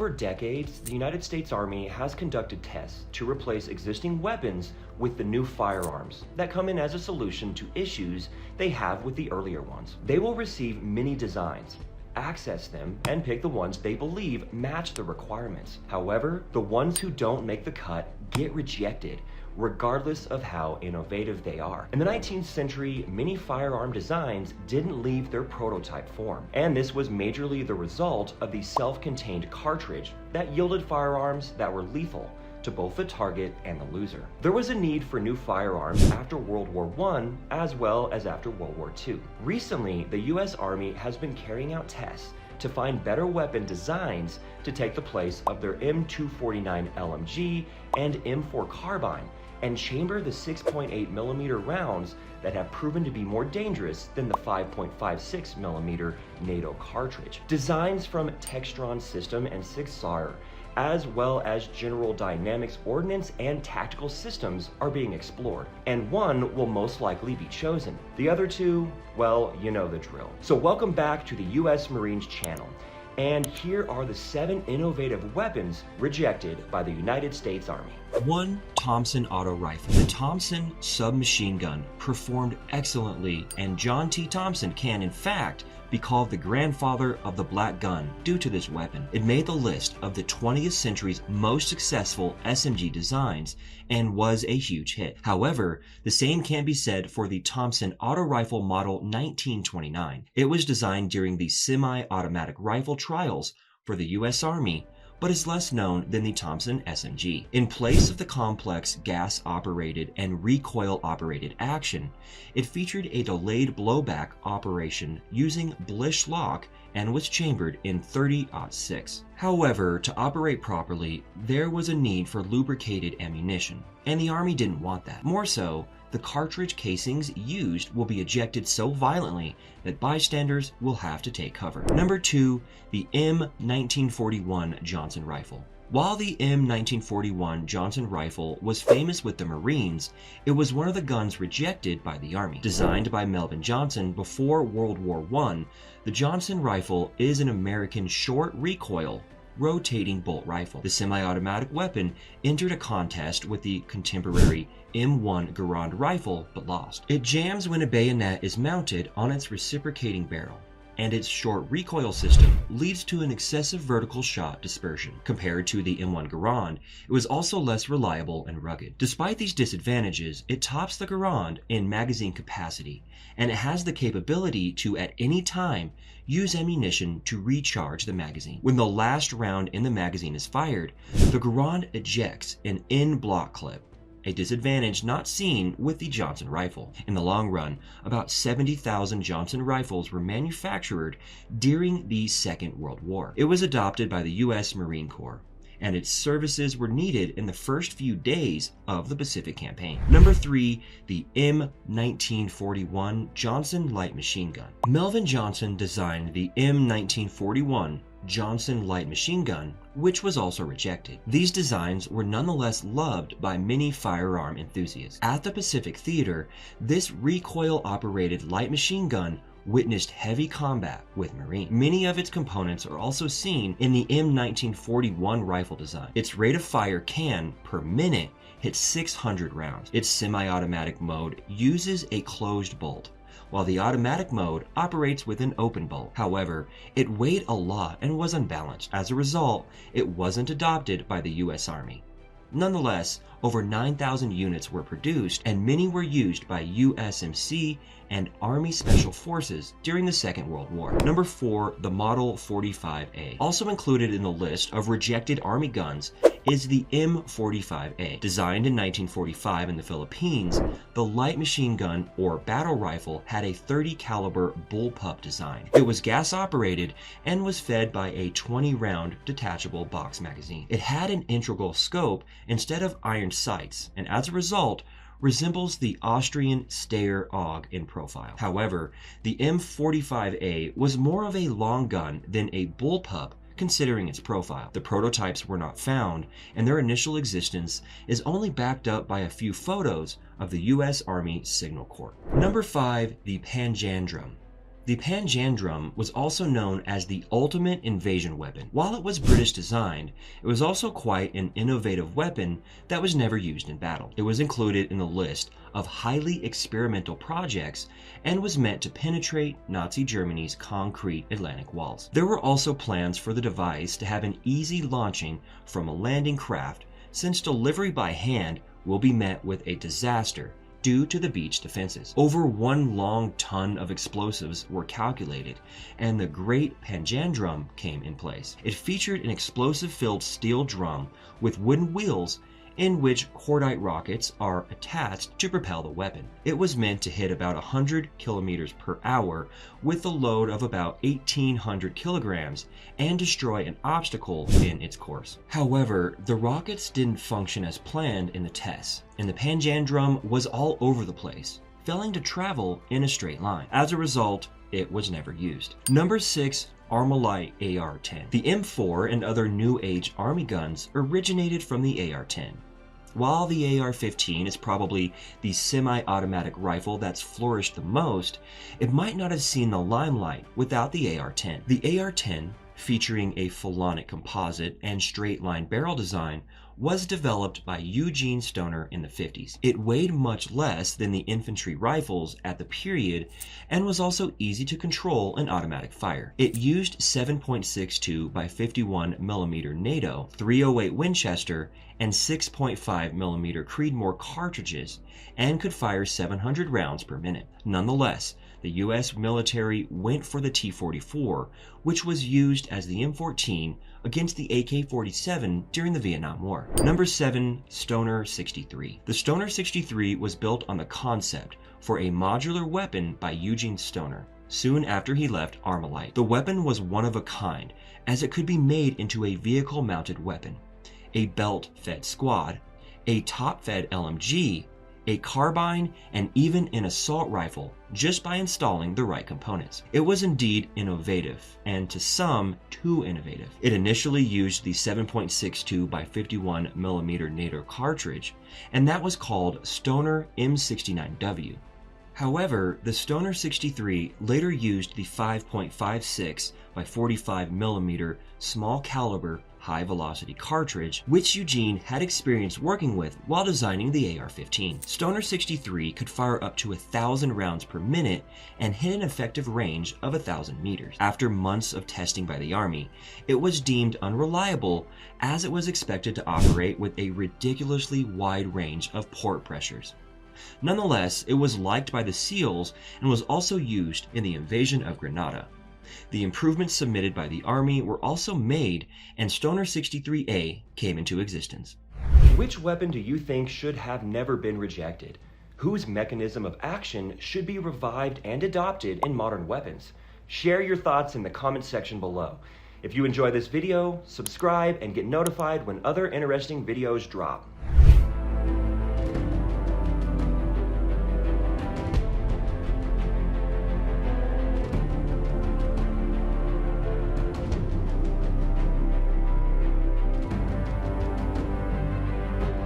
Over decades, the United States Army has conducted tests to replace existing weapons with the new firearms that come in as a solution to issues they have with the earlier ones. They will receive many designs, access them, and pick the ones they believe match the requirements. However, the ones who don't make the cut get rejected, regardless of how innovative they are. In the 19th century, many firearm designs didn't leave their prototype form, and this was majorly the result of the self-contained cartridge that yielded firearms that were lethal to both the target and the loser. There was a need for new firearms after World War I as well as after World War II. Recently, the US Army has been carrying out tests to find better weapon designs to take the place of their M1941 LMG and M4 Carbine and chamber the 6.8mm rounds that have proven to be more dangerous than the 5.56mm NATO cartridge. Designs from Textron System and Sauer, as well as General Dynamics Ordnance and tactical systems, are being explored, and one will most likely be chosen. The other two, well, you know the drill. So welcome back to the US Marines channel, and here are the 7 innovative weapons rejected by the United States Army. 1. Thompson Auto Rifle. The Thompson submachine gun performed excellently, and John T. Thompson can, in fact, be called the grandfather of the black gun due to this weapon. It made the list of the 20th century's most successful SMG designs and was a huge hit. However, the same can be said for the Thompson Auto Rifle Model 1929. It was designed during the semi-automatic rifle trials for the US Army, but is less known than the Thompson SMG. In place of the complex gas-operated and recoil-operated action, it featured a delayed blowback operation using Blish lock and was chambered in .30-06. However, to operate properly, there was a need for lubricated ammunition, and the Army didn't want that. More so, the cartridge casings used will be ejected so violently that bystanders will have to take cover. Number 2, the M1941 Johnson rifle. While the M1941 Johnson rifle was famous with the Marines, it was one of the guns rejected by the Army. Designed by Melvin Johnson before World War I, the Johnson rifle is an American short recoil rotating bolt rifle. The semi-automatic weapon entered a contest with the contemporary M1 Garand rifle but lost. It jams when a bayonet is mounted on its reciprocating barrel, and its short recoil system leads to an excessive vertical shot dispersion. Compared to the M1 Garand, it was also less reliable and rugged. Despite these disadvantages, it tops the Garand in magazine capacity, and it has the capability to, at any time, use ammunition to recharge the magazine. When the last round in the magazine is fired, the Garand ejects an in-block clip, a disadvantage not seen with the Johnson rifle. In the long run, about 70,000 Johnson rifles were manufactured during the Second World War. It was adopted by the US Marine Corps, and its services were needed in the first few days of the Pacific Campaign. Number 3, the M1941 Johnson light machine gun. Melvin Johnson designed the M1941 Johnson light machine gun, which was also rejected. These designs were nonetheless loved by many firearm enthusiasts. At the Pacific Theater, this recoil-operated light machine gun witnessed heavy combat with Marines. Many of its components are also seen in the M1941 rifle design. Its rate of fire can, per minute, hit 600 rounds. Its semi-automatic mode uses a closed bolt, while the automatic mode operates with an open bolt. However, it weighed a lot and was unbalanced. As a result, it wasn't adopted by the US Army. Nonetheless, over 9,000 units were produced, and many were used by USMC and Army Special Forces during the Second World War. Number 4, the Model 45A. Also included in the list of rejected Army guns is the M45A. Designed in 1945 in the Philippines, the light machine gun or battle rifle had a .30 caliber bullpup design. It was gas operated and was fed by a 20-round detachable box magazine. It had an integral scope instead of iron sights, and as a result resembles the Austrian Steyr AUG in profile. However, the M45A was more of a long gun than a bullpup considering its profile. The prototypes were not found, and their initial existence is only backed up by a few photos of the US Army Signal Corps. Number 5, the panjandrum. The panjandrum was also known as the ultimate invasion weapon. While it was British designed, it was also quite an innovative weapon that was never used in battle. It was included in the list of highly experimental projects and was meant to penetrate Nazi Germany's concrete Atlantic walls. There were also plans for the device to have an easy launching from a landing craft, since delivery by hand will be met with a disaster due to the beach defenses. Over 1 long ton of explosives were calculated, and the great panjandrum came in place. It featured an explosive-filled steel drum with wooden wheels in which cordite rockets are attached to propel the weapon. It was meant to hit about 100 kilometers per hour with a load of about 1,800 kilograms and destroy an obstacle in its course. However, the rockets didn't function as planned in the tests, and the panjandrum was all over the place, failing to travel in a straight line. As a result, it was never used. Number 6. ArmaLite AR-10. The M4 and other New Age Army guns originated from the AR-10. While the AR-15 is probably the semi-automatic rifle that's flourished the most, it might not have seen the limelight without the AR-10. The AR-10, featuring a phalonic composite and straight-line barrel design, was developed by Eugene Stoner in the 50s. It weighed much less than the infantry rifles at the period and was also easy to control in automatic fire. It used 7.62 by 51 mm NATO, 308 Winchester, and 6.5 mm Creedmoor cartridges, and could fire 700 rounds per minute. Nonetheless, the U.S. military went for the T-44, which was used as the M14 against the AK-47 during the Vietnam War. Number 7. Stoner 63. The Stoner 63 was built on the concept for a modular weapon by Eugene Stoner soon after he left ArmaLite. The weapon was one of a kind, as it could be made into a vehicle-mounted weapon, a belt-fed squad, a top-fed LMG, a carbine, and even an assault rifle, just by installing the right components. It was indeed innovative, and to some, too innovative. It initially used the 7.62 by 51 mm NATO cartridge, and that was called Stoner M69W. However, the Stoner 63 later used the 5.56 by 45 mm small caliber high velocity cartridge, which Eugene had experience working with while designing the AR-15. Stoner 63 could fire up to 1,000 rounds per minute and hit an effective range of 1,000 meters. After months of testing by the Army, it was deemed unreliable as it was expected to operate with a ridiculously wide range of port pressures. Nonetheless, it was liked by the SEALs and was also used in the invasion of Grenada. The improvements submitted by the Army were also made, and Stoner 63A came into existence. Which weapon do you think should have never been rejected? Whose mechanism of action should be revived and adopted in modern weapons? Share your thoughts in the comment section below. If you enjoy this video, subscribe and get notified when other interesting videos drop.